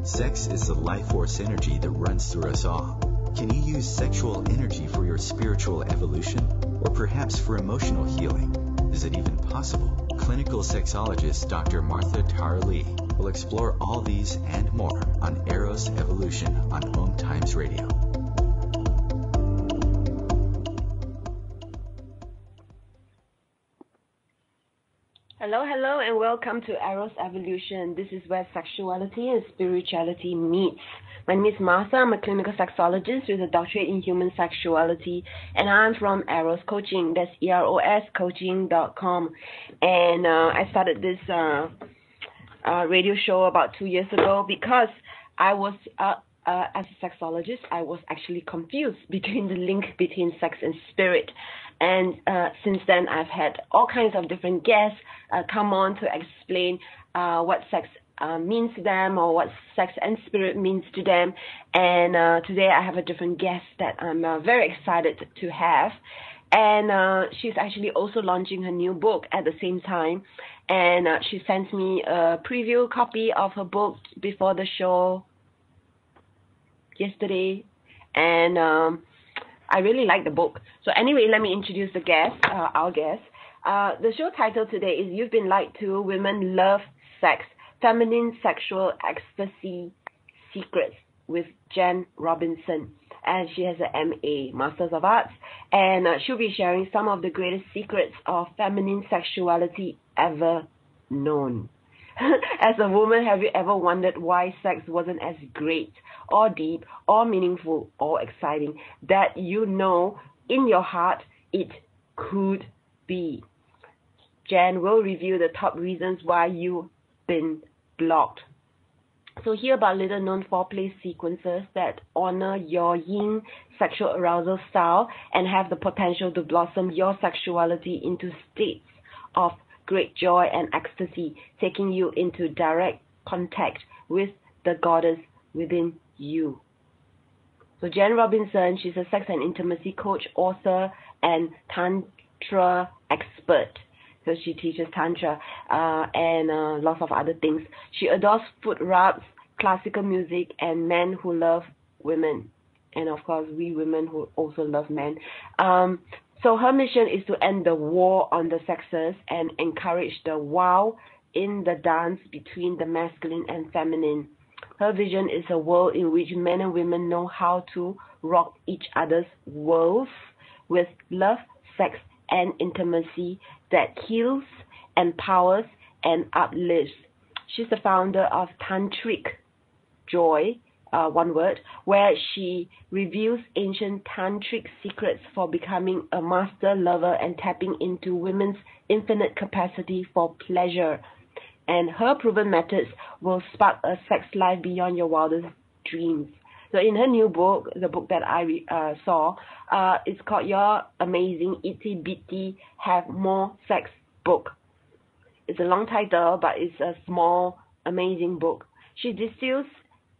Sex is the life force energy that runs through us all. Can you use sexual energy for your spiritual evolution, or perhaps for emotional healing? Is it even possible? Clinical sexologist Dr. Martha Tar Lee will explore all these and more on Eros Evolution on Home Times Radio. Hello, and welcome to Eros Evolution. This is where sexuality and spirituality meets. My name is Martha. I'm a clinical sexologist with a doctorate in human sexuality, and I'm from Eros Coaching. That's EROS coaching.com. And I started this radio show about 2 years ago because I was, as a sexologist, I was actually confused between the link between sex and spirit. And since then, I've had all kinds of different guests come on to explain what sex means to them, or what sex and spirit means to them. And today I have a different guest that I'm very excited to have. And she's actually also launching her new book at the same time. And she sent me a preview copy of her book before the show yesterday. And I really like the book. So anyway, let me introduce the guest, our guest. The show title today is You've Been Lied To, Women Love Sex, Feminine Sexual Ecstasy Secrets, with Jen Robinson. And she has an MA, Masters of Arts. And she'll be sharing some of the greatest secrets of feminine sexuality ever known. As a woman, have you ever wondered why sex wasn't as great or deep or meaningful or exciting that you know in your heart it could be? Jen will review the top reasons why you've been blocked. So hear about little known foreplay sequences that honor your yin sexual arousal style and have the potential to blossom your sexuality into states of great joy and ecstasy, taking you into direct contact with the goddess within you. So Jen Robinson, she's a sex and intimacy coach, author, and Tantra Expert. So she teaches Tantra and lots of other things. She adores foot rubs, classical music, and men who love women. And of course, we women who also love men. So her mission is to end the war on the sexes and encourage the wow in the dance between the masculine and feminine. Her vision is a world in which men and women know how to rock each other's worlds with love, sex, and intimacy that heals, empowers, and uplifts. She's the founder of TantricJoy, one word, where she reveals ancient tantric secrets for becoming a master lover and tapping into women's infinite capacity for pleasure. And her proven methods will spark a sex life beyond your wildest dreams. So in her new book, the book that I saw, it's called Your Amazing Itty Bitty Have More Sex Book. It's a long title, but it's a small, amazing book. She distills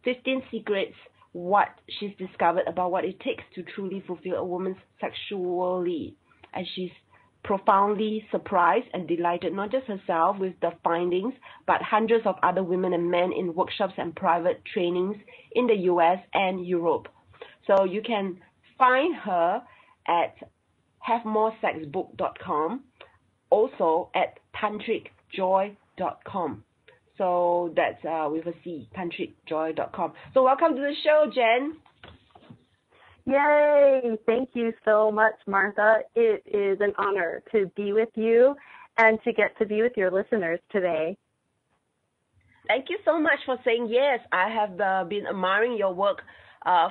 15 secrets, what she's discovered about what it takes to truly fulfill a woman's sexually. And she's profoundly surprised and delighted, not just herself with the findings, but hundreds of other women and men in workshops and private trainings in the US and Europe. So you can find her at havemoresexbook.com, also at tantricjoy.com. So that's with a C, tantricjoy.com. So welcome to the show, Jen. Yay! Thank you so much, Martha. It is an honor to be with you and to get to be with your listeners today. Thank you so much for saying yes. I have been admiring your work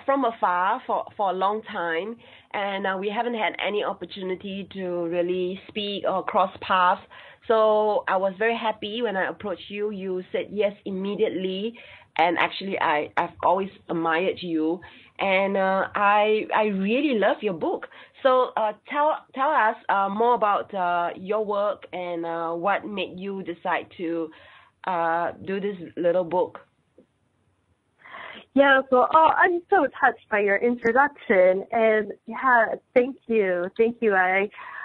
from afar for a long time, and we haven't had any opportunity to really speak or cross paths. So I was very happy when I approached you. You said yes immediately, and actually I've always admired you, and I really love your book. So tell us more about your work and what made you decide to do this little book. Yeah, so I'm so touched by your introduction, and yeah, thank you.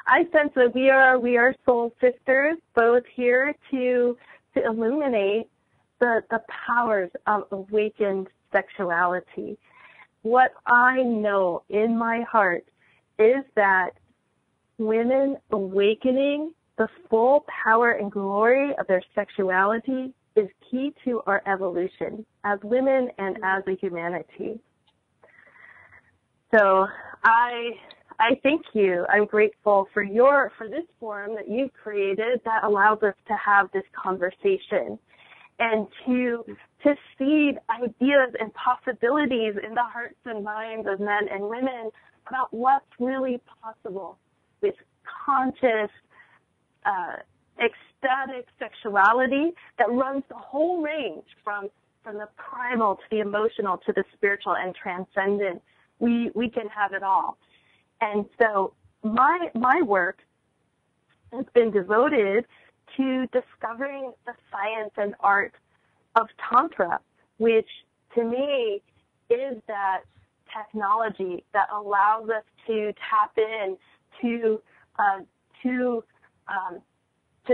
I sense that we are soul sisters, both here to illuminate the powers of awakened sexuality. What I know in my heart is that women awakening the full power and glory of their sexuality is key to our evolution as women and as a humanity. So I thank you. I'm grateful for this forum that you've created that allows us to have this conversation and to seed ideas and possibilities in the hearts and minds of men and women about what's really possible with conscious, ecstatic sexuality that runs the whole range from the primal to the emotional to the spiritual and transcendent. We can have it all. And so my work has been devoted to discovering the science and art of Tantra, which to me is that technology that allows us to tap in to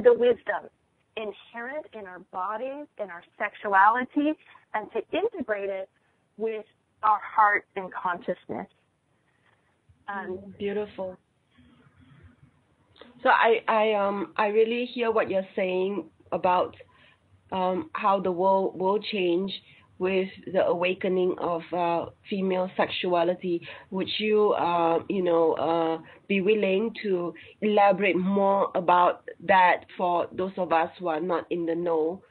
the wisdom inherent in our bodies, in our sexuality, and to integrate it with our heart and consciousness. Beautiful. So I really hear what you're saying about how the world will change with the awakening of female sexuality. Would you be willing to elaborate more about that for those of us who are not in the know?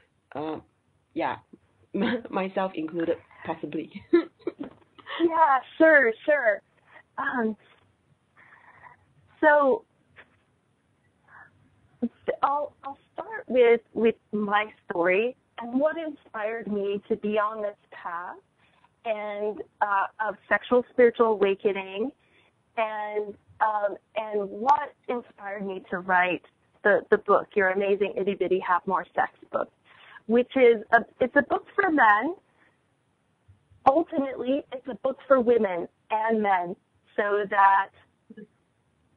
Myself included, possibly. Yeah, sure. So I'll start with my story and what inspired me to be on this path and of sexual spiritual awakening, and what inspired me to write the book, Your Amazing Itty Bitty Have More Sex book, which is it's a book for men. Ultimately, it's a book for women and men, so that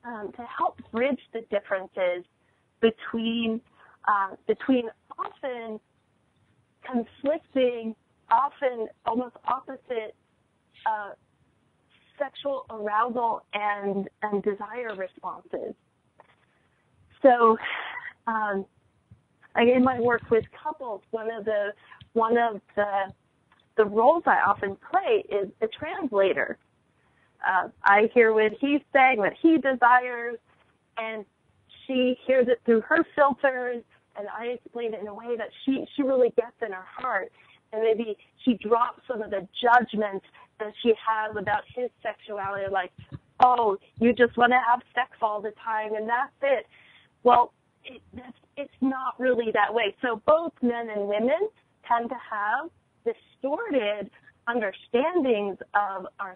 to help bridge the differences between often conflicting, often almost opposite sexual arousal and desire responses. So, in my work with couples, one of the roles I often play is a translator. I hear what he's saying, what he desires, and she hears it through her filters, and I explain it in a way that she really gets in her heart. And maybe she drops some of the judgments that she has about his sexuality, like, oh, you just want to have sex all the time, and that's it. Well, it's not really that way. So both men and women tend to have distorted understandings of our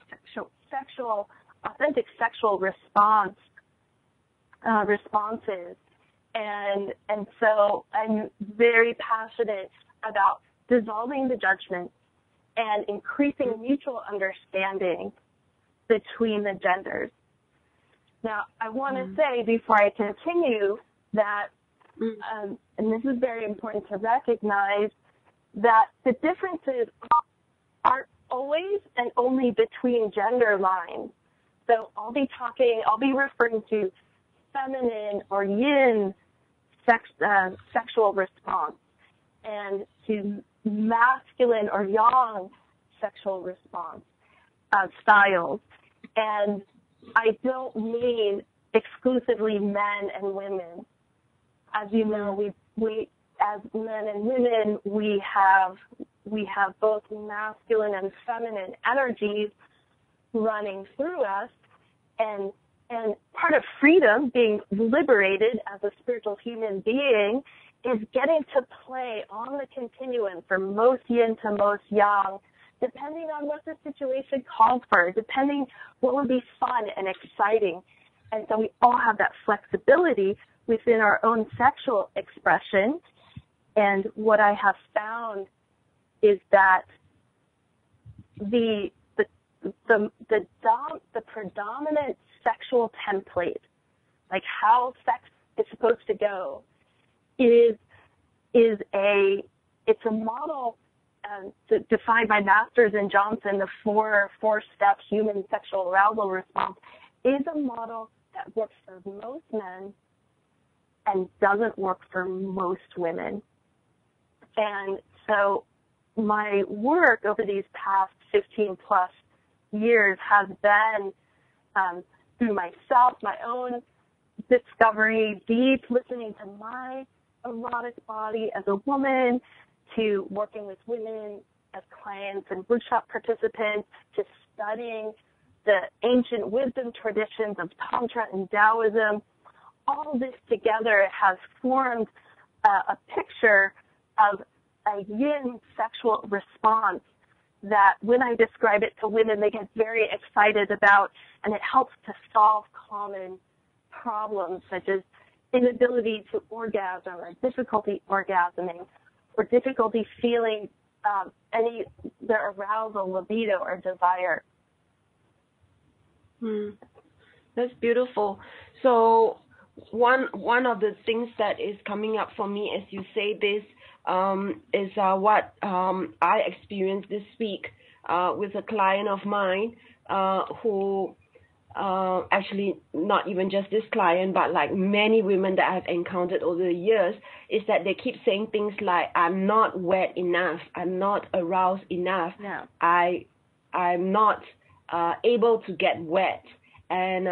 authentic sexual responses. And so I'm very passionate about dissolving the judgment and increasing mutual understanding between the genders. Now, I want to say before I continue that, and this is very important to recognize, that the differences aren't always and only between gender lines. So I'll be referring to feminine or yin sexual response and to masculine or yang sexual response styles. And I don't mean exclusively men and women. As you know, we as men and women, we have both masculine and feminine energies running through us, and part of freedom, being liberated as a spiritual human being, is getting to play on the continuum from most yin to most yang, depending on what the situation calls for, depending what would be fun and exciting. And so we all have that flexibility within our own sexual expression. And what I have found is that the predominant sexual template, like how sex is supposed to go, is a it's a model defined by Masters and Johnson, the four-step human sexual arousal response, is a model that works for most men and doesn't work for most women. And so my work over these past 15 plus years has been through myself, my own discovery, deep listening to my erotic body as a woman, to working with women as clients and workshop participants, to studying the ancient wisdom traditions of Tantra and Taoism. All this together has formed a picture of a yin sexual response that when I describe it to women, they get very excited about, and it helps to solve common problems such as inability to orgasm or difficulty orgasming or difficulty feeling their arousal, libido, or desire. That's beautiful. So one of the things that is coming up for me as you say this is what I experienced this week with a client of mine who actually not even just this client, but like many women that I've encountered over the years, is that they keep saying things like, I'm not wet enough, I'm not aroused enough, I'm not able to get wet. And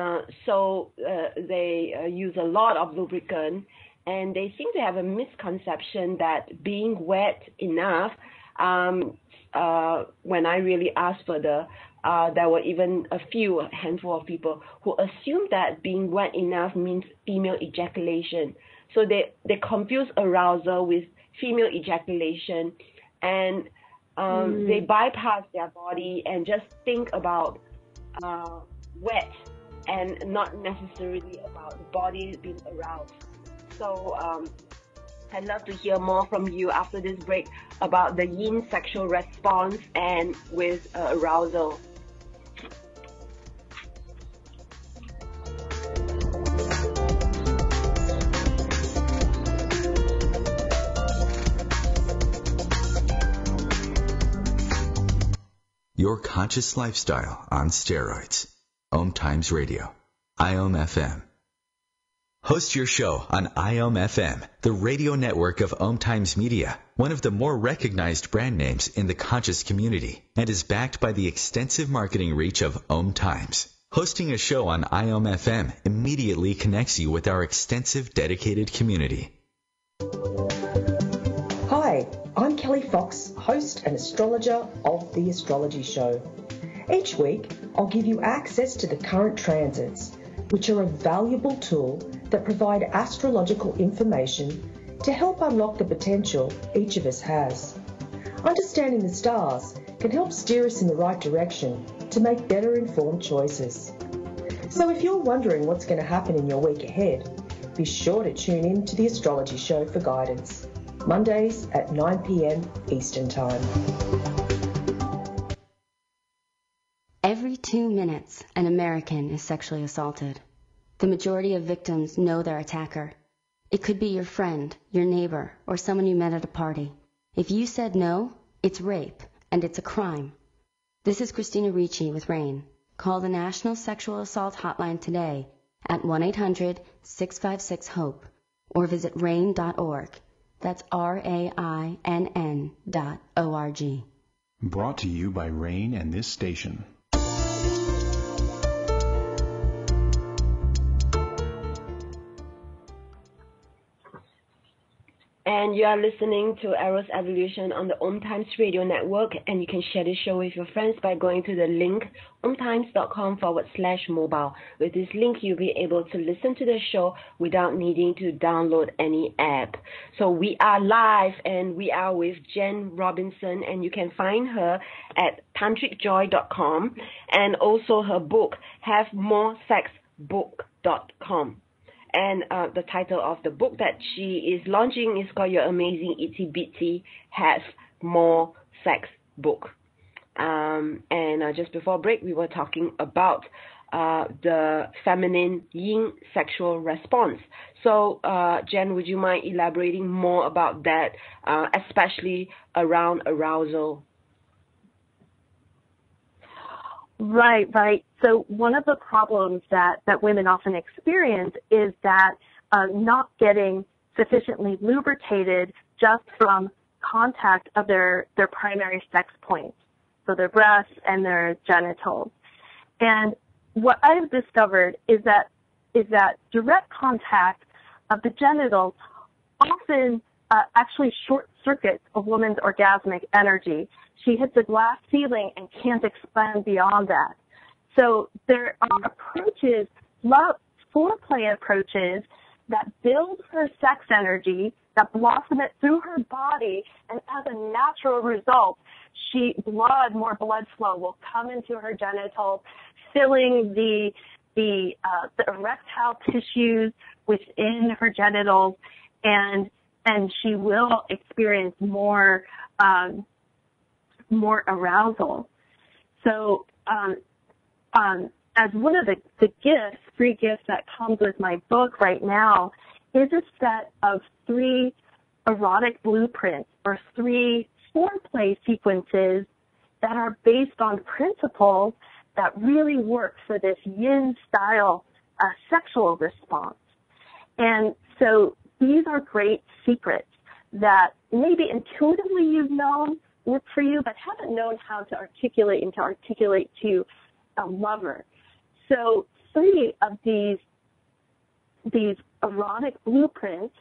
so they use a lot of lubricant, and they seem to have a misconception that being wet enough, when I really asked further, there were even a handful of people who assumed that being wet enough means female ejaculation. So they confuse arousal with female ejaculation, and they bypass their body and just think about wet and not necessarily about the body being aroused. So I'd love to hear more from you after this break about the yin sexual response and with arousal. Your conscious lifestyle on steroids. Om Times Radio. IOM FM. Host your show on IOM FM, the radio network of Om Times Media, one of the more recognized brand names in the conscious community, and is backed by the extensive marketing reach of Om Times. Hosting a show on IOM FM immediately connects you with our extensive dedicated community. Hi, I'm Kelly Fox, host and astrologer of The Astrology Show. Each week, I'll give you access to the current transits, which are a valuable tool that provide astrological information to help unlock the potential each of us has. Understanding the stars can help steer us in the right direction to make better informed choices. So if you're wondering what's going to happen in your week ahead, be sure to tune in to The Astrology Show for guidance, Mondays at 9 p.m. Eastern Time. Every 2 minutes, an American is sexually assaulted. The majority of victims know their attacker. It could be your friend, your neighbor, or someone you met at a party. If you said no, it's rape, and it's a crime. This is Christina Ricci with RAIN. Call the National Sexual Assault Hotline today at 1-800-656-HOPE or visit RAIN.org. That's RAINN.org. Brought to you by RAIN and this station. And you are listening to Eros Evolution on the Om Times Radio Network, and you can share this show with your friends by going to the link omtimes.com/mobile. With this link, you'll be able to listen to the show without needing to download any app. So we are live, and we are with Jen Robinson, and you can find her at TantricJoy.com, and also her book, HaveMoreSexBook.com. And the title of the book that she is launching is called Your Amazing Itty Bitty Have More Sex Book. And just before break, we were talking about the feminine yin sexual response. So, Jen, would you mind elaborating more about that, especially around arousal? Right. So one of the problems that women often experience is that not getting sufficiently lubricated just from contact of their primary sex points, so their breasts and their genitals. And what I've discovered is that direct contact of the genitals often actually short circuits a woman's orgasmic energy. She hits a glass ceiling and can't expand beyond that. So there are approaches, foreplay approaches, that build her sex energy, that blossom it through her body, and as a natural result, more blood flow will come into her genitals, filling the erectile tissues within her genitals, and she will experience more arousal. So, as one of the free gifts that comes with my book right now is a set of 3 erotic blueprints or 3 foreplay sequences that are based on principles that really work for this yin style sexual response. And so these are great secrets that maybe intuitively you've known work for you, but haven't known how to articulate to a lover. So 3 of these erotic blueprints,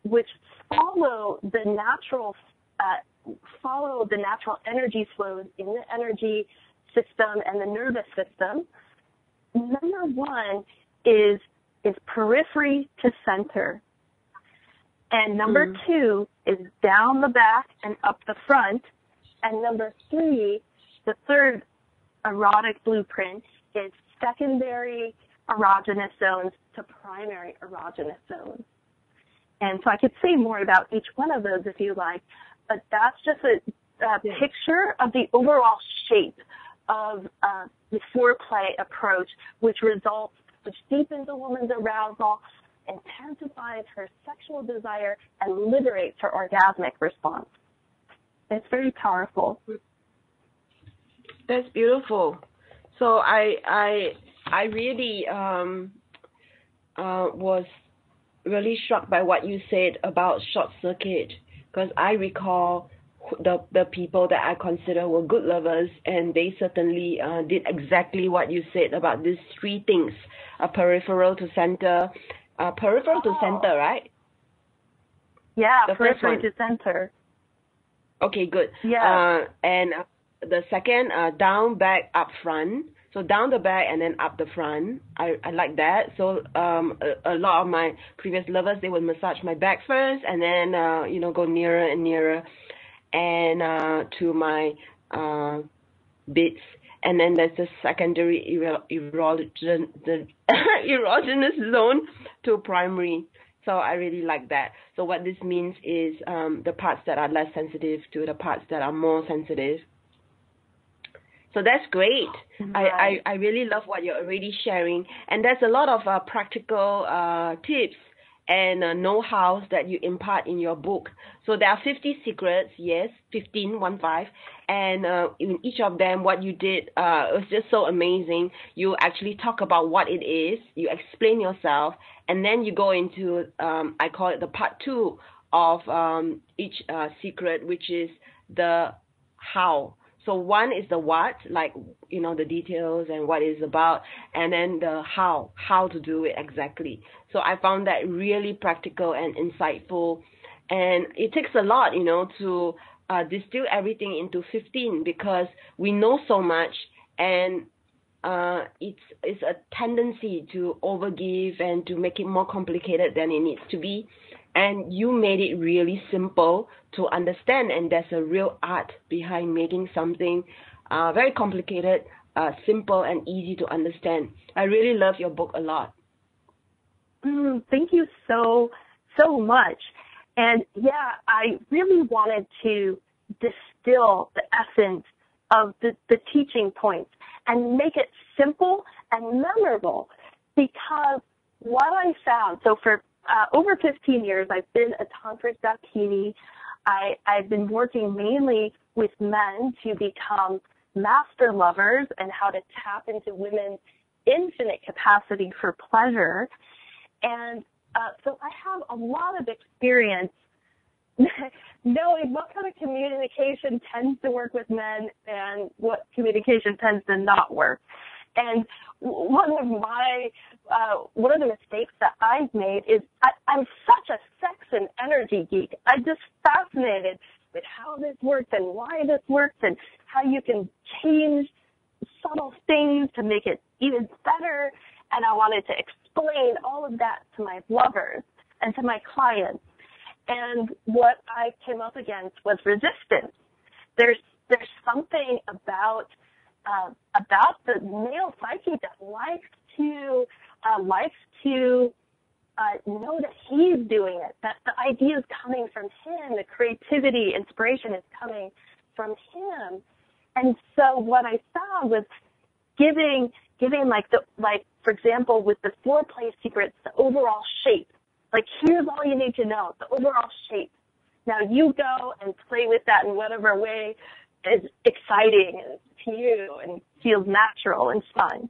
which follow the natural energy flows in the energy system and the nervous system. Number 1 is periphery to center. And number 2 is down the back and up the front. And number 3, the third erotic blueprint, is secondary erogenous zones to primary erogenous zones. And so I could say more about each one of those if you like, but that's just a picture of the overall shape of the foreplay approach, which deepens a woman's arousal, intensifies her sexual desire, and liberates her orgasmic response. It's very powerful. That's beautiful. So I really was really struck by what you said about short circuit, because I recall the people that I consider were good lovers, and they certainly did exactly what you said about these 3 things: peripheral to center, right? Yeah, periphery to center. Okay, good. Yeah. And the second, down, back, up, front. So down the back and then up the front. I like that. So a lot of my previous lovers, they would massage my back first and then go nearer and nearer and to my bits. And then there's the secondary erogenous zone to primary. So I really like that. So what this means is the parts that are less sensitive to the parts that are more sensitive. So that's great. Right. I really love what you're already sharing. And there's a lot of practical tips and know-hows that you impart in your book. So there are 50 secrets, yes, 15, 1-5. And in each of them, what you did was just so amazing. You actually talk about what it is, you explain yourself, and then you go into, I call it the part 2 of each secret, which is the how. So 1 is the what, like, the details and what it's about, and then the how to do it exactly. So I found that really practical and insightful. And it takes a lot, to distill everything into 15, because we know so much, and it's a tendency to overgive and to make it more complicated than it needs to be. And you made it really simple to understand, and there's a real art behind making something very complicated, simple and easy to understand. I really love your book a lot. Thank you so much. And yeah, I really wanted to distill the essence of the teaching points and make it simple and memorable, because what I found, so for over 15 years, I've been a tantric dakini. I've been working mainly with men to become master lovers and how to tap into women's infinite capacity for pleasure. And so I have a lot of experience knowing what kind of communication tends to work with men and what communication tends to not work. And one of the mistakes that I've made is I'm such a sex and energy geek. I'm just fascinated with how this works and why this works and how you can change subtle things to make it even better. And I wanted to explain all of that to my lovers and to my clients. And what I came up against was resistance. There's something about the male psyche that likes to know that he's doing it, that the idea is coming from him, the creativity, inspiration is coming from him. And so what I found was giving for example, with the foreplay secrets, the overall shape. Like, here's all you need to know, the overall shape. Now you go and play with that in whatever way is exciting to you and feels natural and fun.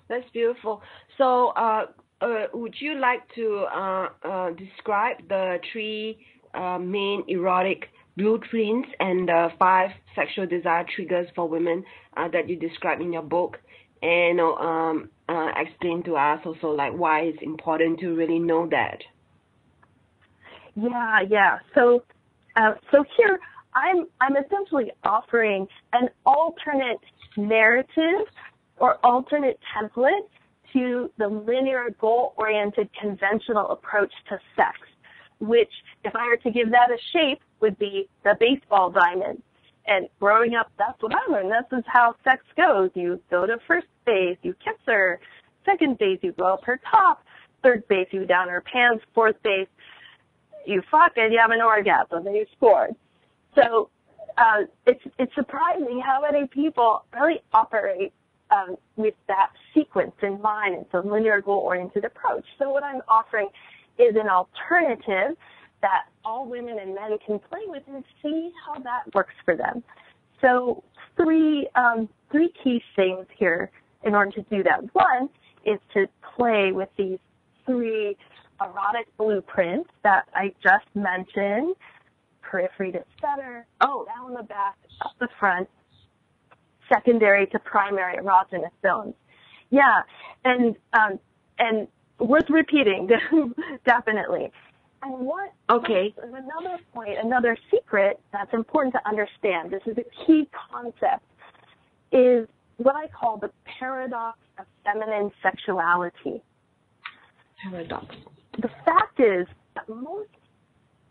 That's beautiful. So would you like to describe the three main erotic blueprints and 5 sexual desire triggers for women that you describe in your book, and explain to us also like why it's important to really know that? Yeah. So here I'm essentially offering an alternate narrative or alternate template to the linear, goal-oriented, conventional approach to sex, which, if I were to give that a shape, would be the baseball diamond. And growing up, that's what I learned. This is how sex goes. You go to first base, you kiss her. Second base, you go up her top. Third base, you down her pants. Fourth base, you fuck and you have an orgasm and you scored. So it's surprising how many people really operate with that sequence in mind. It's a linear, goal-oriented approach. So what I'm offering is an alternative that all women and men can play with and see how that works for them. So three key things here in order to do that. One is to play with these 3 erotic blueprints that I just mentioned: periphery to center, down the back, up the front, secondary to primary erogenous zones. Yeah, and worth repeating, definitely. And another point, another secret that's important to understand, this is a key concept, is what I call the paradox of feminine sexuality. Paradox. The fact is that most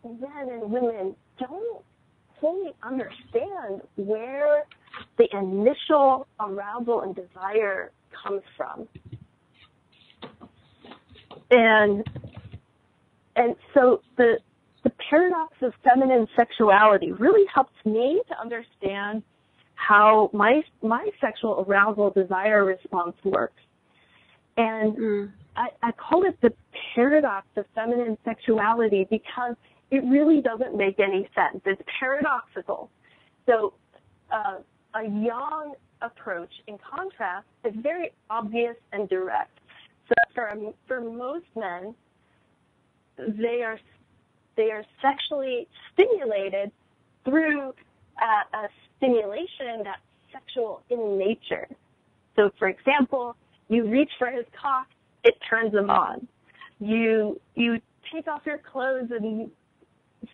men and women don't fully understand where the initial arousal and desire comes from. And so the paradox of feminine sexuality really helps me to understand how my sexual arousal desire response works. And I call it the paradox of feminine sexuality because it really doesn't make any sense. It's paradoxical. So a yang approach, in contrast, is very obvious and direct. So for most men, they are sexually stimulated through a stimulation that's sexual in nature. So, for example, you reach for his cock, it turns him on. You take off your clothes and you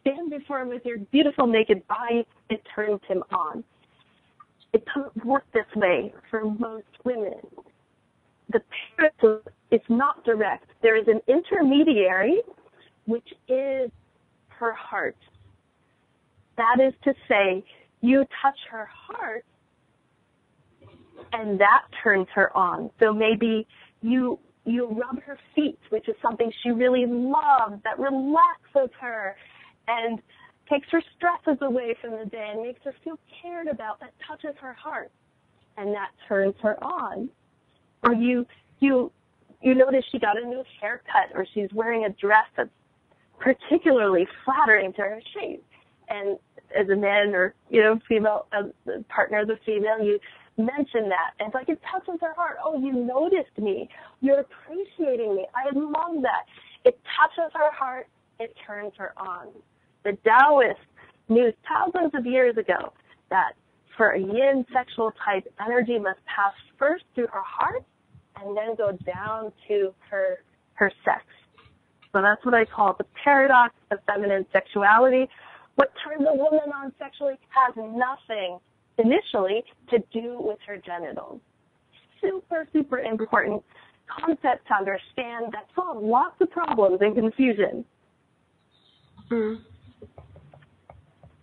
stand before him with your beautiful naked body, it turns him on. It doesn't work this way for most women. The paradox is not direct. There is an intermediary, which is her heart. That is to say, you touch her heart, and that turns her on. So maybe you rub her feet, which is something she really loves, that relaxes her and takes her stresses away from the day and makes her feel cared about, that touches her heart. and that turns her on. Or you notice she got a new haircut, or she's wearing a dress that's particularly flattering to her shape. And as a man or, female, as a partner of the female, you mention that. And it's like it touches her heart. Oh, you noticed me. You're appreciating me. I love that. It touches her heart. It turns her on. The Taoists knew thousands of years ago that for a yin sexual type, energy must pass first through her heart and then go down to her sex. So that's what I call the paradox of feminine sexuality. What turns a woman on sexually has nothing initially to do with her genitals. Super, super important concept to understand that solves lots of problems and confusion.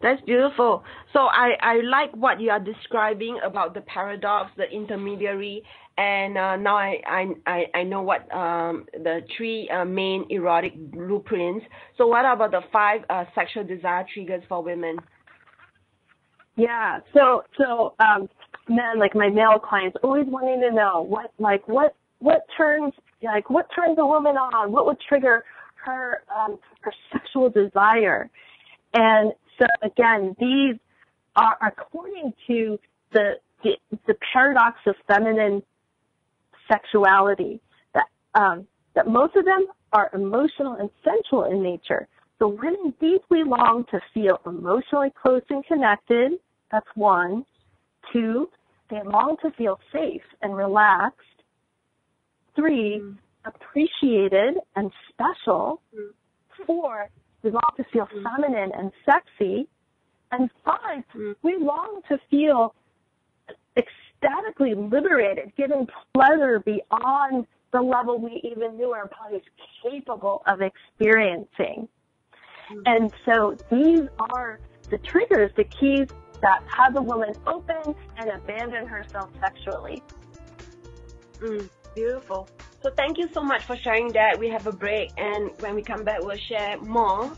That's beautiful. So I like what you are describing about the paradox, the intermediary, and now I know what the three main erotic blueprints. So what about the 5 sexual desire triggers for women? Yeah. So men, like my male clients, always wanting to know what turns a woman on, what would trigger her sexual desire. And so again, these are according to the paradox of feminine sexuality, that most of them are emotional and sensual in nature. So women deeply long to feel emotionally close and connected. That's 1. 2, they long to feel safe and relaxed. 3, appreciated and special. 4, we long to feel feminine and sexy. And 5, we long to feel ecstatically liberated, given pleasure beyond the level we even knew our bodies capable of experiencing. And so these are the triggers, the keys that have a woman open and abandon herself sexually. Beautiful. So thank you so much for sharing that. We have a break, and when we come back, we'll share more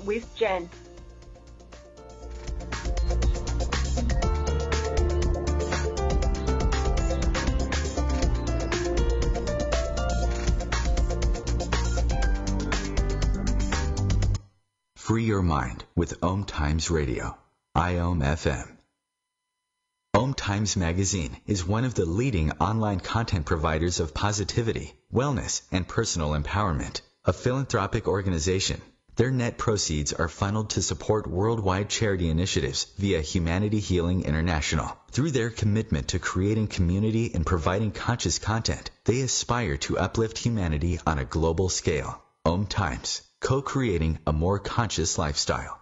with Jen. Free your mind with Om Times Radio, IOM FM. Om Times Magazine is one of the leading online content providers of positivity, wellness, and personal empowerment, a philanthropic organization. Their net proceeds are funneled to support worldwide charity initiatives via Humanity Healing International. Through their commitment to creating community and providing conscious content, they aspire to uplift humanity on a global scale. Om Times, co-creating a more conscious lifestyle.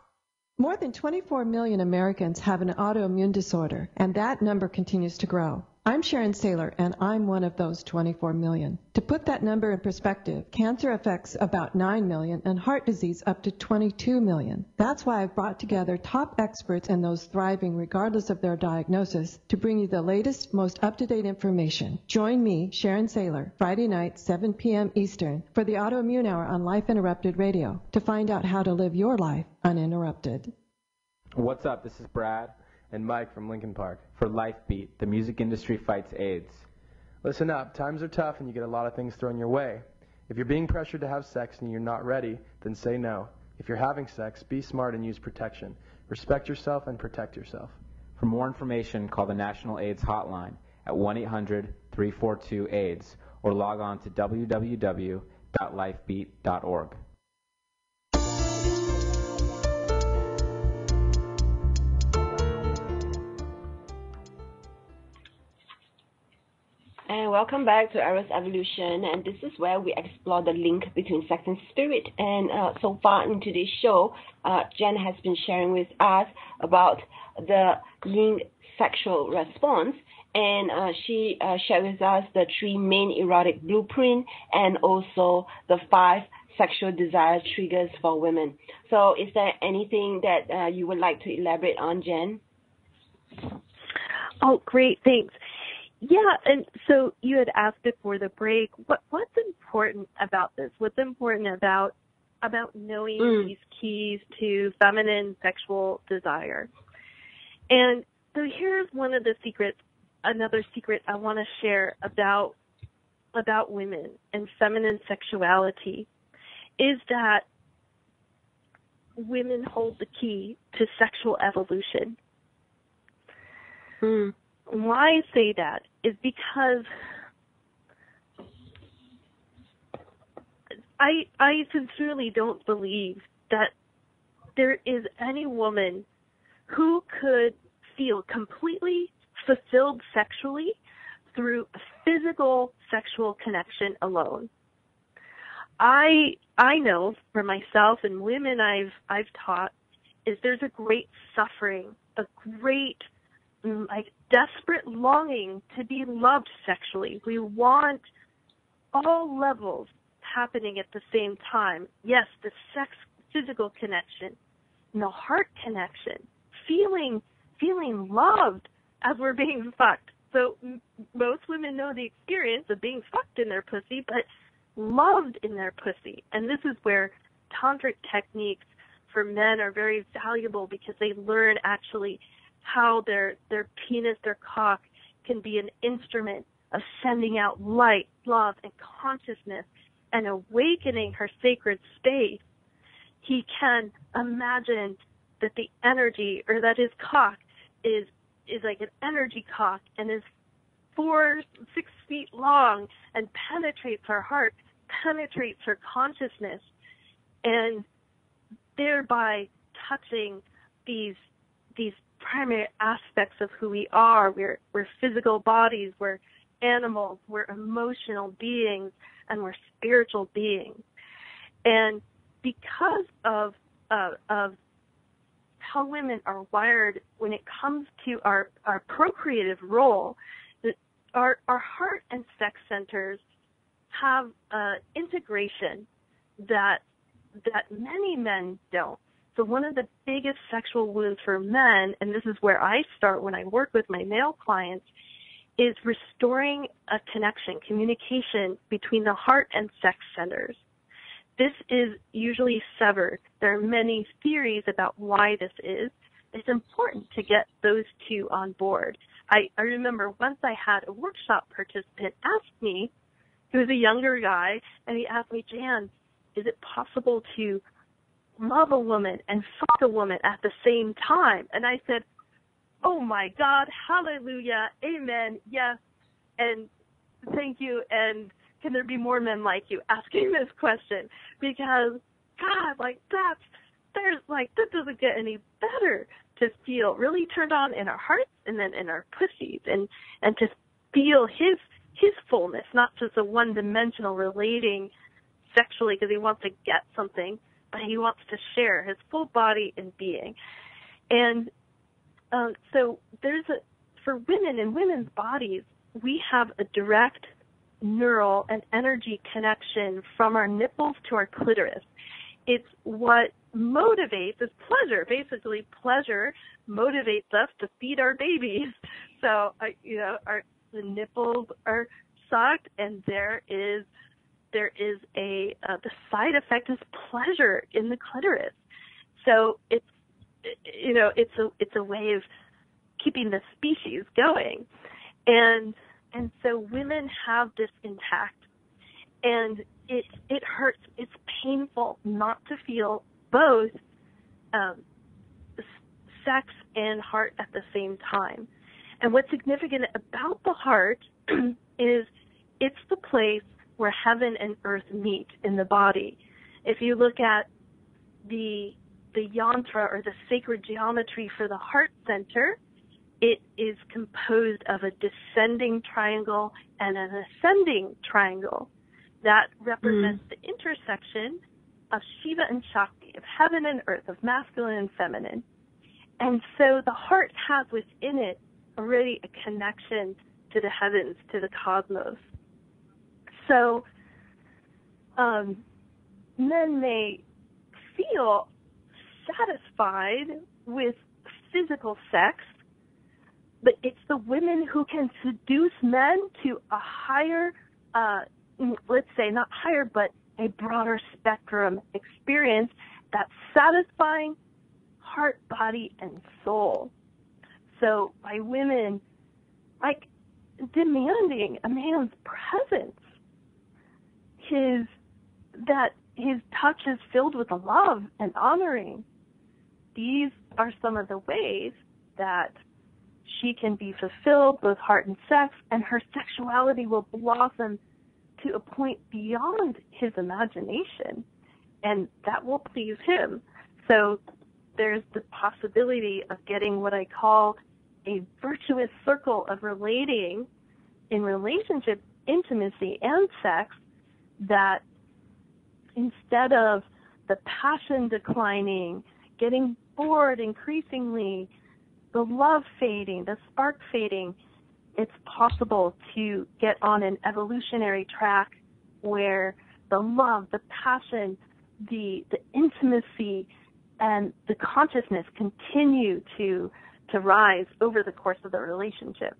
More than 24 million Americans have an autoimmune disorder, and that number continues to grow. I'm Sharon Saylor, and I'm one of those 24 million. To put that number in perspective, cancer affects about 9 million and heart disease up to 22 million. That's why I've brought together top experts and those thriving regardless of their diagnosis to bring you the latest, most up-to-date information. Join me, Sharon Saylor, Friday night, 7 p.m. Eastern, for the Autoimmune Hour on Life Interrupted Radio to find out how to live your life uninterrupted. What's up? This is Brad and Mike from Lincoln Park for Life Beat, the music industry fights AIDS. Listen up, times are tough and you get a lot of things thrown your way. If you're being pressured to have sex and you're not ready, then say no. If you're having sex, be smart and use protection. Respect yourself and protect yourself. For more information, call the National AIDS Hotline at 1-800-342-AIDS or log on to www.lifebeat.org. And welcome back to Eros Evolution, and this is where we explore the link between sex and spirit. And so far in today's show, Jen has been sharing with us about the yin sexual response, and she shared with us the 3 main erotic blueprint and also the 5 sexual desire triggers for women. So is there anything that you would like to elaborate on, Jen? Oh, great, thanks. Yeah, and so you had asked before the break, what's important about this? What's important about knowing these keys to feminine sexual desire? And so here's one of the secrets another secret I want to share about women and feminine sexuality is that women hold the key to sexual evolution. Why I say that is because I sincerely don't believe that there is any woman who could feel completely fulfilled sexually through a physical sexual connection alone. I know for myself and women I've taught is there's a great suffering, a great like desperate longing to be loved sexually. We want all levels happening at the same time. Yes, the sex physical connection and the heart connection, feeling loved as we're being fucked. So most women know the experience of being fucked in their pussy, but loved in their pussy. And this is where tantric techniques for men are very valuable, because they learn actually how their penis, their cock, can be an instrument of sending out light, love, and consciousness and awakening her sacred space. He can imagine that the energy, or that his cock is like an energy cock and is 4-6 feet long and penetrates her heart, penetrates her consciousness, and thereby touching these primary aspects of who we are. We're physical bodies, we're animals, we're emotional beings, and we're spiritual beings. And because of how women are wired when it comes to our procreative role, our heart and sex centers have integration that many men don't. So one of the biggest sexual wounds for men, and this is where I start when I work with my male clients, is restoring a connection, communication between the heart and sex centers. This is usually severed. There are many theories about why this is. It's important to get those two on board. I remember once I had a workshop participant ask me, he was a younger guy, and he asked me, Jan, is it possible to love a woman and fuck a woman at the same time? And I said, oh my God, hallelujah, amen, yes, and thank you, and can there be more men like you asking this question? Because, God, that doesn't get any better, to feel really turned on in our hearts and then in our pussies, and to feel his fullness, not just a one-dimensional relating sexually because he wants to get something, but he wants to share his full body and being. And so for women and women's bodies, we have a direct neural and energy connection from our nipples to our clitoris. It's what motivates, is pleasure. Basically, pleasure motivates us to feed our babies. So, the nipples are sucked, and there is the side effect is pleasure in the clitoris. So it's a way of keeping the species going, and so women have this intact, and it hurts. It's painful not to feel both sex and heart at the same time. And what's significant about the heart is it's the place where heaven and earth meet in the body. If you look at the yantra, or the sacred geometry for the heart center, it is composed of a descending triangle and an ascending triangle. That represents the intersection of Shiva and Shakti, of heaven and earth, of masculine and feminine. And so the heart has within it already a connection to the heavens, to the cosmos. So men may feel satisfied with physical sex, but it's the women who can seduce men to a higher, let's say not higher, but a broader spectrum experience that's satisfying heart, body, and soul. So by women, like demanding a man's presence, that his touch is filled with love and honoring. These are some of the ways that she can be fulfilled, both heart and sex, and her sexuality will blossom to a point beyond his imagination, and that will please him. So there's the possibility of getting what I call a virtuous circle of relating in relationship, intimacy, and sex, that instead of the passion declining, getting bored increasingly, the love fading, the spark fading, it's possible to get on an evolutionary track where the love, the passion, the intimacy, and the consciousness continue to rise over the course of the relationship.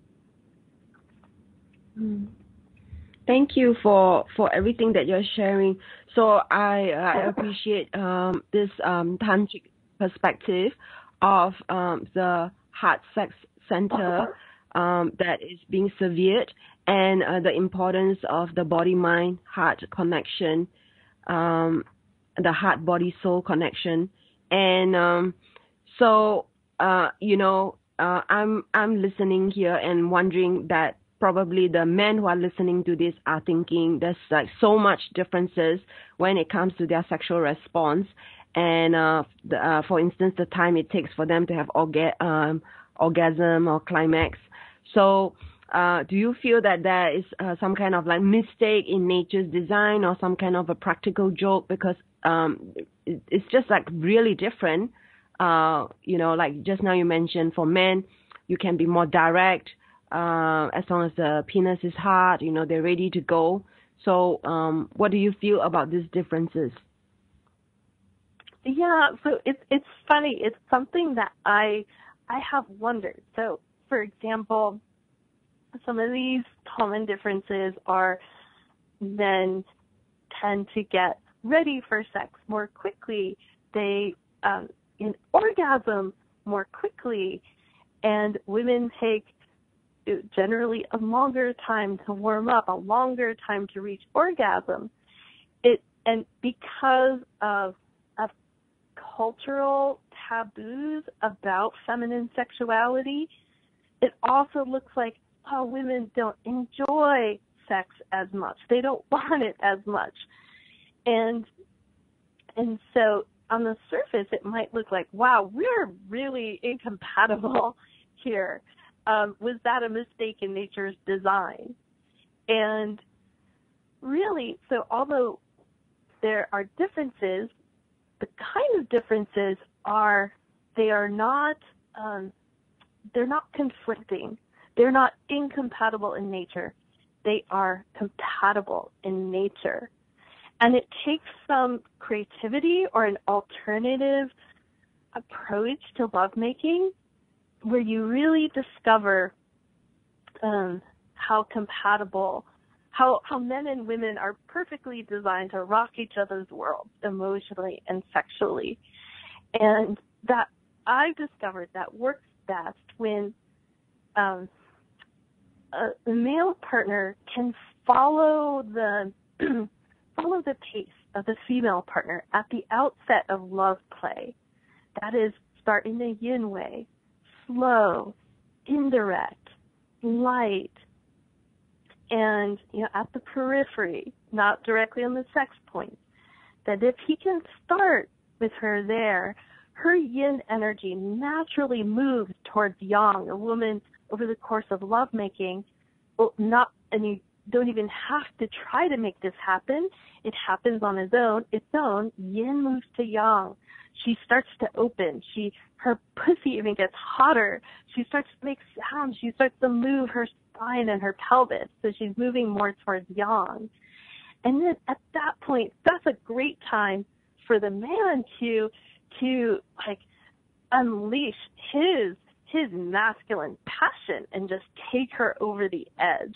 Thank you for everything that you're sharing. So I appreciate this tantric perspective of the heart sex center that is being severed, and the importance of the body-mind heart connection, the heart body soul connection. And I'm listening here and wondering that probably the men who are listening to this are thinking there's like so much differences when it comes to their sexual response, and for instance, the time it takes for them to have orgasm or climax. So do you feel that there is some kind of like mistake in nature's design, or some kind of a practical joke, because it's just like really different? Like just now you mentioned, for men you can be more direct, as long as the penis is hard, they're ready to go. So what do you feel about these differences? Yeah, so it's funny. It's something that I have wondered. So, for example, some of these common differences are men tend to get ready for sex more quickly. They in orgasm more quickly, and women take generally a longer time to warm up, a longer time to reach orgasm. And because of cultural taboos about feminine sexuality, it also looks like, women don't enjoy sex as much. They don't want it as much. And so on the surface, it might look like, wow, we're really incompatible here. Was that a mistake in nature's design? And really, so although there are differences, the kind of differences they're not conflicting. They're not incompatible in nature. They are compatible in nature. And it takes some creativity or an alternative approach to lovemaking, where you really discover how compatible, how men and women are perfectly designed to rock each other's worlds emotionally and sexually. And that I've discovered that works best when a male partner can follow the pace of the female partner at the outset of love play. That is, start in the yin way, slow, indirect, light, and at the periphery, not directly on the sex point. That if he can start with her there, her yin energy naturally moves towards yang. A woman, over the course of lovemaking, and you don't even have to try to make this happen. It happens on its own. Yin moves to yang. She starts to open. Her pussy even gets hotter. She starts to make sounds. She starts to move her spine and her pelvis. So she's moving more towards yang. And then at that point, that's a great time for the man to like unleash his masculine passion and just take her over the edge.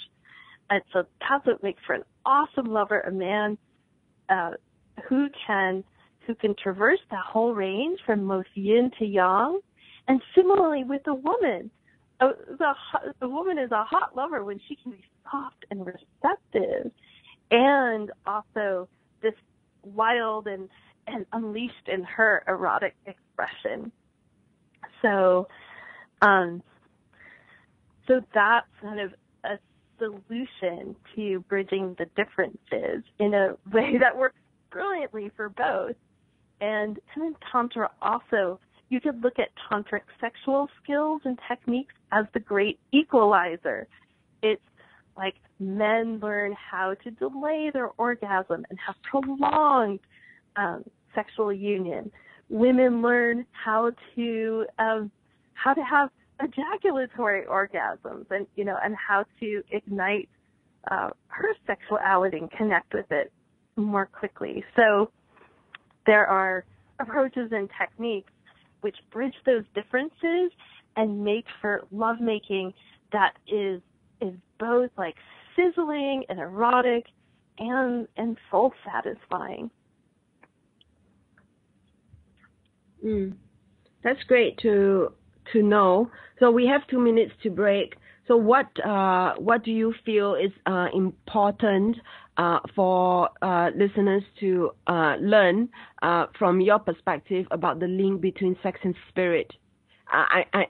And so that's what makes for an awesome lover, a man who can traverse that whole range from most yin to yang. And similarly with a woman, a woman is a hot lover when she can be soft and receptive, and also this wild and unleashed in her erotic expression. So that's kind of a solution to bridging the differences in a way that works brilliantly for both. And in Tantra also, you could look at tantric sexual skills and techniques as the great equalizer. It's like men learn how to delay their orgasm and have prolonged sexual union. Women learn how to have ejaculatory orgasms, and how to ignite her sexuality and connect with it more quickly. So there are approaches and techniques which bridge those differences and make for lovemaking that is both like sizzling and erotic and soul satisfying. That's great to know. So we have 2 minutes to break. So what do you feel is important for listeners to learn from your perspective about the link between sex and spirit?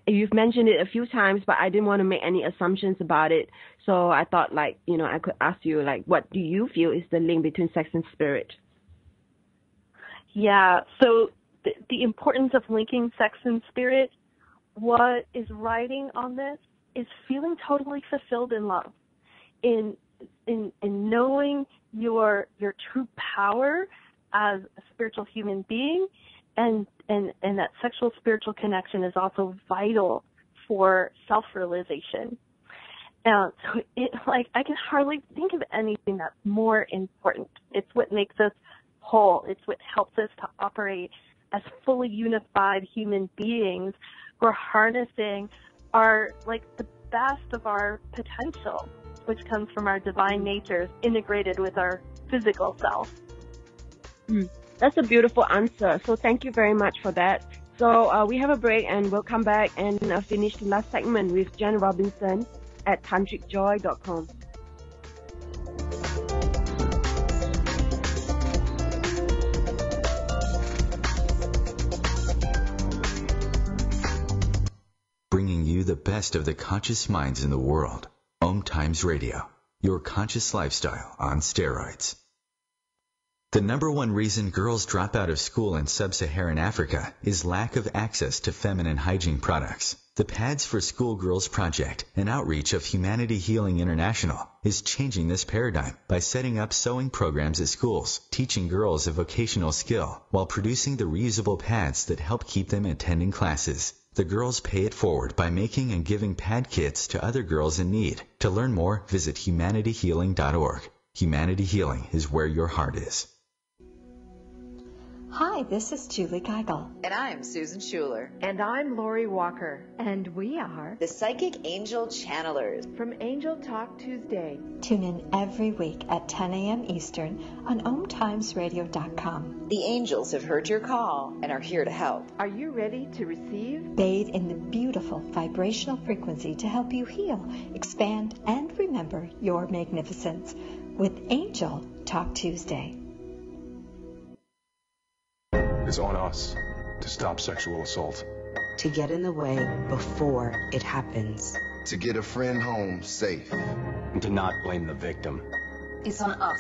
You've mentioned it a few times, but I didn't want to make any assumptions about it. So I thought, I could ask you, what do you feel is the link between sex and spirit? Yeah. So the importance of linking sex and spirit, what is riding on this is feeling totally fulfilled in love, in knowing your true power as a spiritual human being, and that sexual spiritual connection is also vital for self-realization. So I can hardly think of anything that's more important. It's what makes us whole. It's what helps us to operate as fully unified human beings who are harnessing the best of our potential, which comes from our divine natures integrated with our physical self. That's a beautiful answer. So thank you very much for that. So we have a break, and we'll come back and finish the last segment with Jen Robinson at TantricJoy.com. Bringing you the best of the conscious minds in the world. Om Times Radio, your conscious lifestyle on steroids. The number one reason girls drop out of school in sub-Saharan Africa is lack of access to feminine hygiene products. The Pads for Schoolgirls Project, an outreach of Humanity Healing International, is changing this paradigm by setting up sewing programs at schools, teaching girls a vocational skill, while producing the reusable pads that help keep them attending classes. The girls pay it forward by making and giving pad kits to other girls in need. To learn more, visit humanityhealing.org. Humanity Healing is where your heart is. Hi, this is Julie Geigel. And I'm Susan Schuler. And I'm Lori Walker. And we are the Psychic Angel Channelers from Angel Talk Tuesday. Tune in every week at 10 a.m. Eastern on OmTimesRadio.com. The angels have heard your call and are here to help. Are you ready to receive? Bathe in the beautiful vibrational frequency to help you heal, expand, and remember your magnificence with Angel Talk Tuesday. It's on us to stop sexual assault. To get in the way before it happens. To get a friend home safe. And to not blame the victim. It's on us.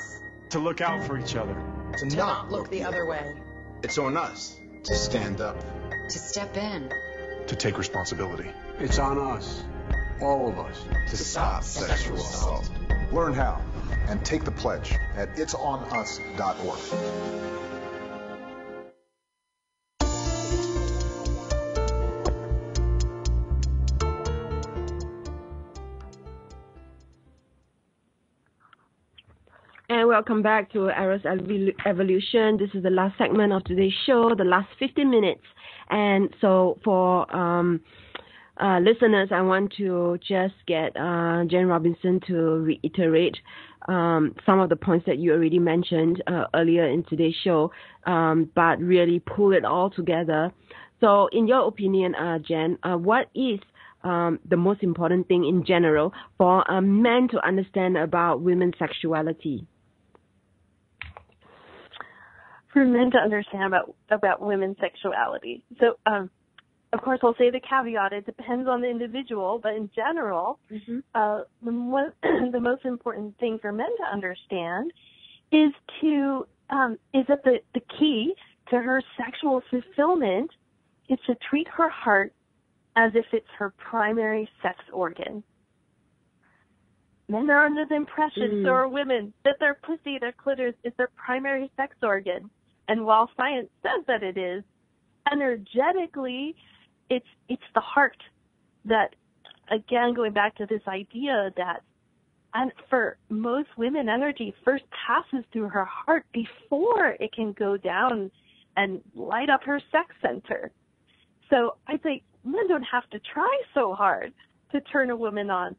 To look out for each other. To not look the other way. It's on us to stand up. To step in. To take responsibility. It's on us, all of us, to stop sexual assault. Learn how and take the pledge at itsonus.org. And welcome back to Eros Evolution. This is the last segment of today's show, the last 15 minutes. And so for listeners, I want to just get Jen Robinson to reiterate some of the points that you already mentioned earlier in today's show, but really pull it all together. So in your opinion, Jen, what is the most important thing in general for men to understand about women's sexuality? For men to understand about women's sexuality. So, of course, I'll say the caveat, it depends on the individual, but in general, the most important thing for men to understand is that the key to her sexual fulfillment is to treat her heart as if it's her primary sex organ. Men are under the impression, so are women, that their pussy, their clitoris, is their primary sex organ. And while science says that it is, energetically, it's the heart that, again, going back to this idea that, and for most women, energy first passes through her heart before it can go down and light up her sex center. So I say men don't have to try so hard to turn a woman on.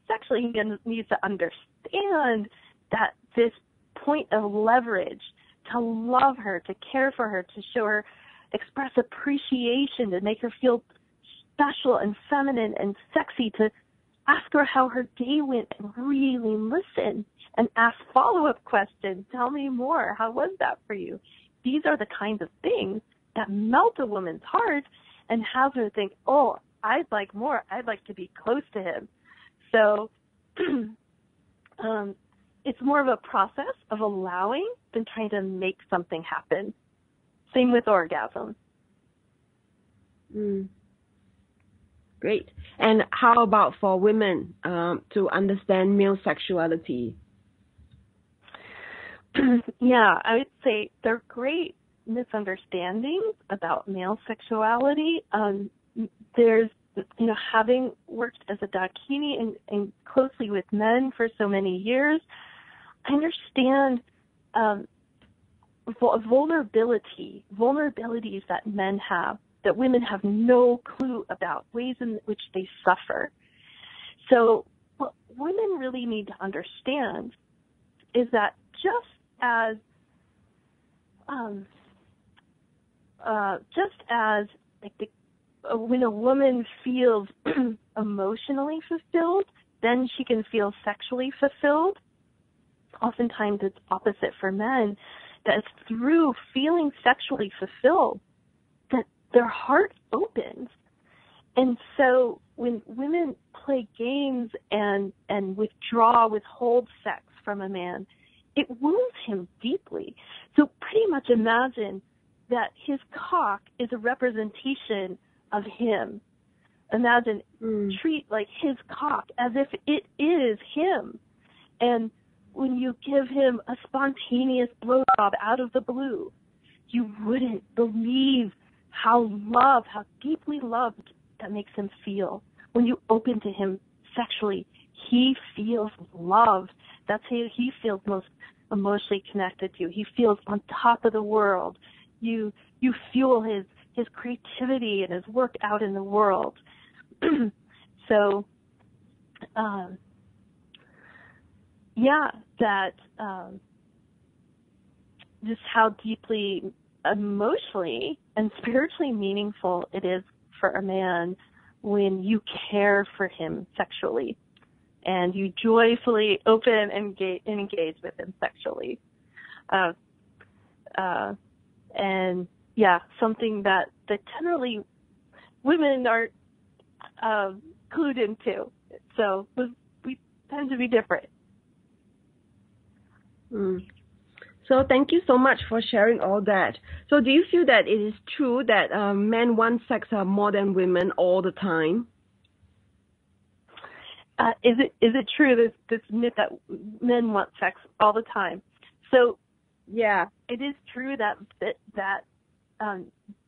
Sexually, he needs to understand that this point of leverage, to love her, to care for her, to show her, express appreciation, to make her feel special and feminine and sexy, to ask her how her day went and really listen and ask follow-up questions. Tell me more. How was that for you? These are the kinds of things that melt a woman's heart and have her think, oh, I'd like more. I'd like to be close to him. So it's more of a process of allowing than trying to make something happen. Same with orgasm. Great. And how about for women to understand male sexuality? Yeah, I would say they're great misunderstandings about male sexuality. There's, having worked as a dakini and closely with men for so many years, I understand vulnerabilities that men have that women have no clue about, ways in which they suffer. So what women really need to understand is that just as when a woman feels emotionally fulfilled, then she can feel sexually fulfilled. Oftentimes it's opposite for men, that it's through feeling sexually fulfilled that their heart opens. And so when women play games and withhold sex from a man, it wounds him deeply. So pretty much imagine that his cock is a representation of him. Imagine, treat like his cock as if it is him. And when you give him a spontaneous blowjob out of the blue, you wouldn't believe how deeply loved that makes him feel. When you open to him sexually, he feels loved. That's how he feels most emotionally connected to you. He feels on top of the world. You fuel his creativity and his work out in the world. So, just how deeply emotionally and spiritually meaningful it is for a man when you care for him sexually and you joyfully open and engage with him sexually. Something that generally women are clued into. So we tend to be different. So thank you so much for sharing all that. So do you feel that it is true that men want sex more than women all the time? Is it true, this myth that men want sex all the time? So yeah, it is true that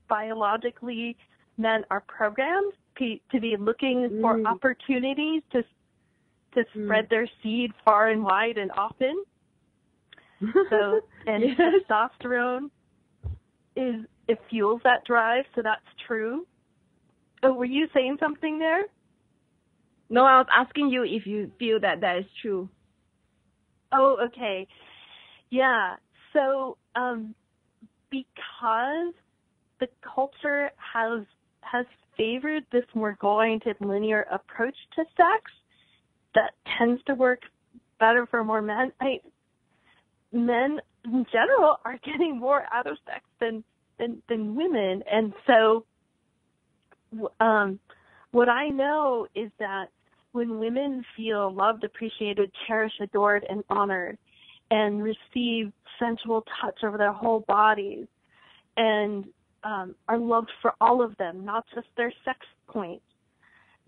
biologically men are programmed to be looking for opportunities to spread their seed far and wide and often. So, and testosterone it fuels that drive, so that's true. Oh, were you saying something there? No, I was asking you if you feel that is true. Oh, okay. Yeah. So, because the culture has has favored this more goal-oriented linear approach to sex that tends to work better for more men. Men in general are getting more out of sex than women, and so what I know is that when women feel loved, appreciated, cherished, adored, and honored, and receive sensual touch over their whole bodies, and are loved for all of them, not just their sex points,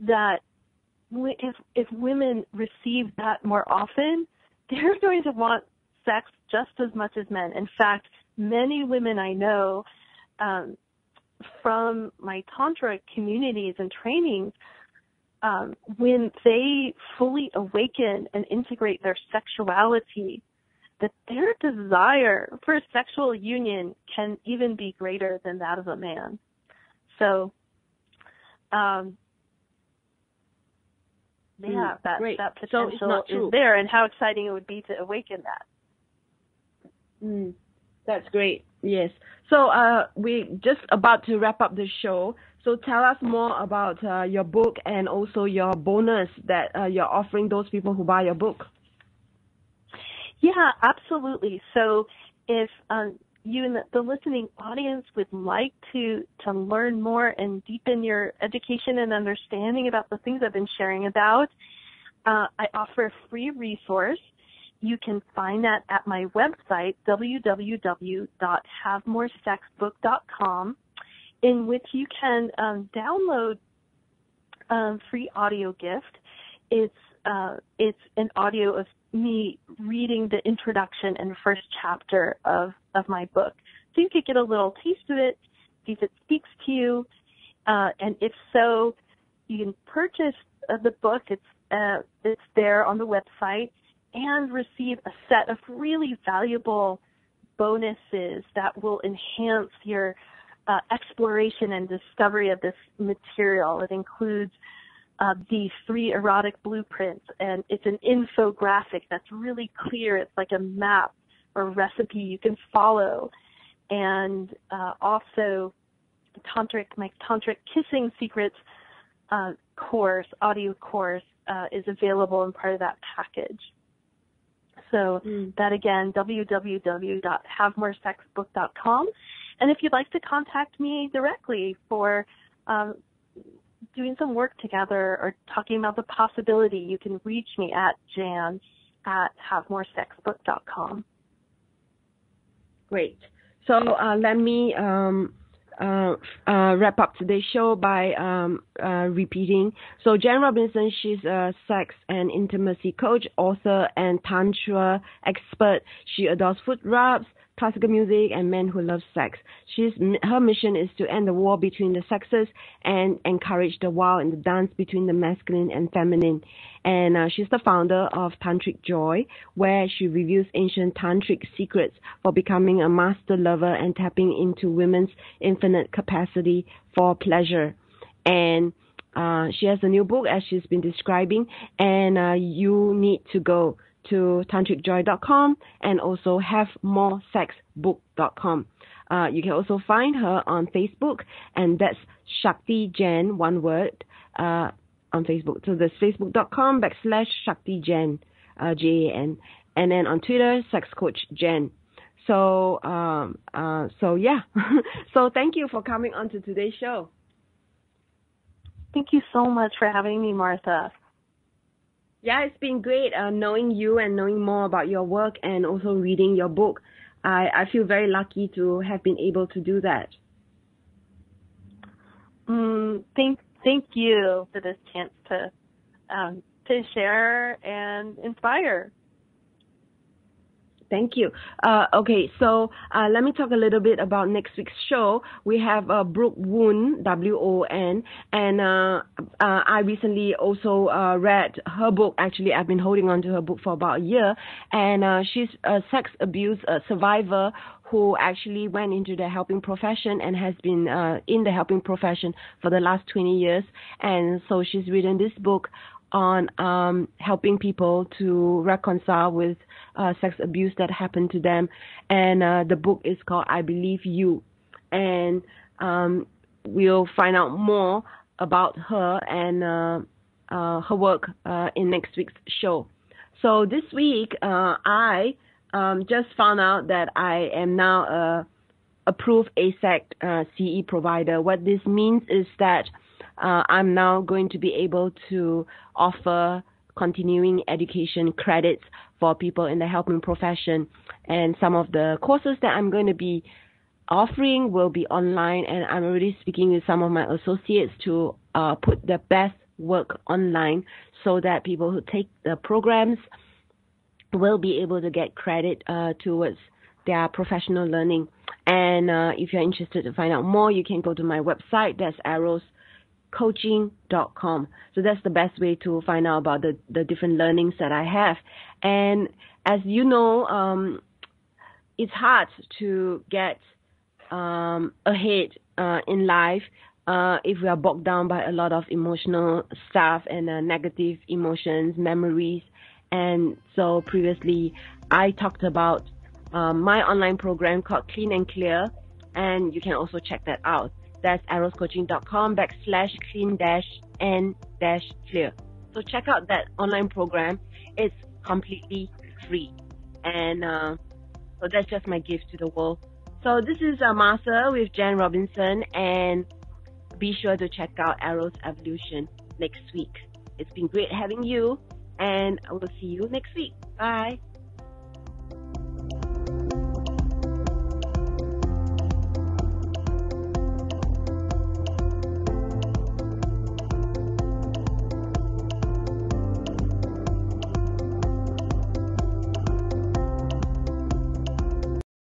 that if women receive that more often, they're going to want sex just as much as men. In fact, many women I know from my Tantra communities and trainings, when they fully awaken and integrate their sexuality, that their desire for sexual union can even be greater than that of a man. So, that potential is there, and how exciting it would be to awaken that. That's great. Yes. So we're just about to wrap up the show. So tell us more about your book and also your bonus that you're offering those people who buy your book. Yeah, absolutely. So if you and the listening audience would like to learn more and deepen your education and understanding about the things I've been sharing about, I offer a free resource. You can find that at my website, www.havemoresexbook.com, in which you can download a free audio gift. It's an audio of me reading the introduction and first chapter of my book. So you could get a little taste of it, see if it speaks to you, and if so, you can purchase the book. It's there on the website, and receive a set of really valuable bonuses that will enhance your exploration and discovery of this material. It includes the 3 erotic blueprints, and it's an infographic that's really clear. It's like a map or recipe you can follow. And also my Tantric Kissing Secrets audio course is available in part of that package. So that again, www.havemoresexbook.com. And if you'd like to contact me directly for doing some work together or talking about the possibility, you can reach me at jan@havemoresexbook.com. Great. So let me wrap up today's show by repeating. So Jan Robinson, she's a sex and intimacy coach, author, and Tantra expert. She adores foot rubs, classical music, and men who love sex. Her mission is to end the war between the sexes and encourage the wow in the dance between the masculine and feminine. And she's the founder of TantricJoy, where she reviews ancient tantric secrets for becoming a master lover and tapping into women's infinite capacity for pleasure. And she has a new book, as she's been describing, and you need to go to tantricjoy.com and also havemoresexbook.com. You can also find her on Facebook, and that's Shakti Jan, one word, on Facebook. So that's facebook.com/Shakti Jan, Jan. And then on Twitter, Sex Coach Jan. So yeah. So thank you for coming on to today's show. Thank you so much for having me, Martha. Yeah, it's been great knowing you and knowing more about your work and also reading your book. I feel very lucky to have been able to do that. Thank you for this chance to share and inspire. Thank you. Okay, so let me talk a little bit about next week's show. We have Brooke Woon, W-O-N, and I recently also read her book. Actually, I've been holding on to her book for about a year, and she's a sex abuse survivor who actually went into the helping profession and has been in the helping profession for the last 20 years. And so she's written this book on helping people to reconcile with sex abuse that happened to them. And the book is called I Believe You. And we'll find out more about her and her work in next week's show. So this week, I just found out that I am now a approved ASEC CE provider. What this means is that I'm now going to be able to offer continuing education credits for people in the helping profession. And some of the courses that I'm going to be offering will be online, and I'm already speaking with some of my associates to put the best work online so that people who take the programs will be able to get credit towards their professional learning. And if you're interested to find out more, you can go to my website. That's eroscoaching.com. So that's the best way to find out about the different learnings that I have. And as you know, it's hard to get ahead in life if we are bogged down by a lot of emotional stuff and negative emotions, memories. And so previously I talked about my online program called Clean and Clear, and you can also check that out. That's eroscoaching.com/clean-and-clear. So check out that online program. It's completely free. And so that's just my gift to the world. So this is Master with Jen Robinson, and be sure to check out Eros Evolution next week. It's been great having you, and I will see you next week. Bye.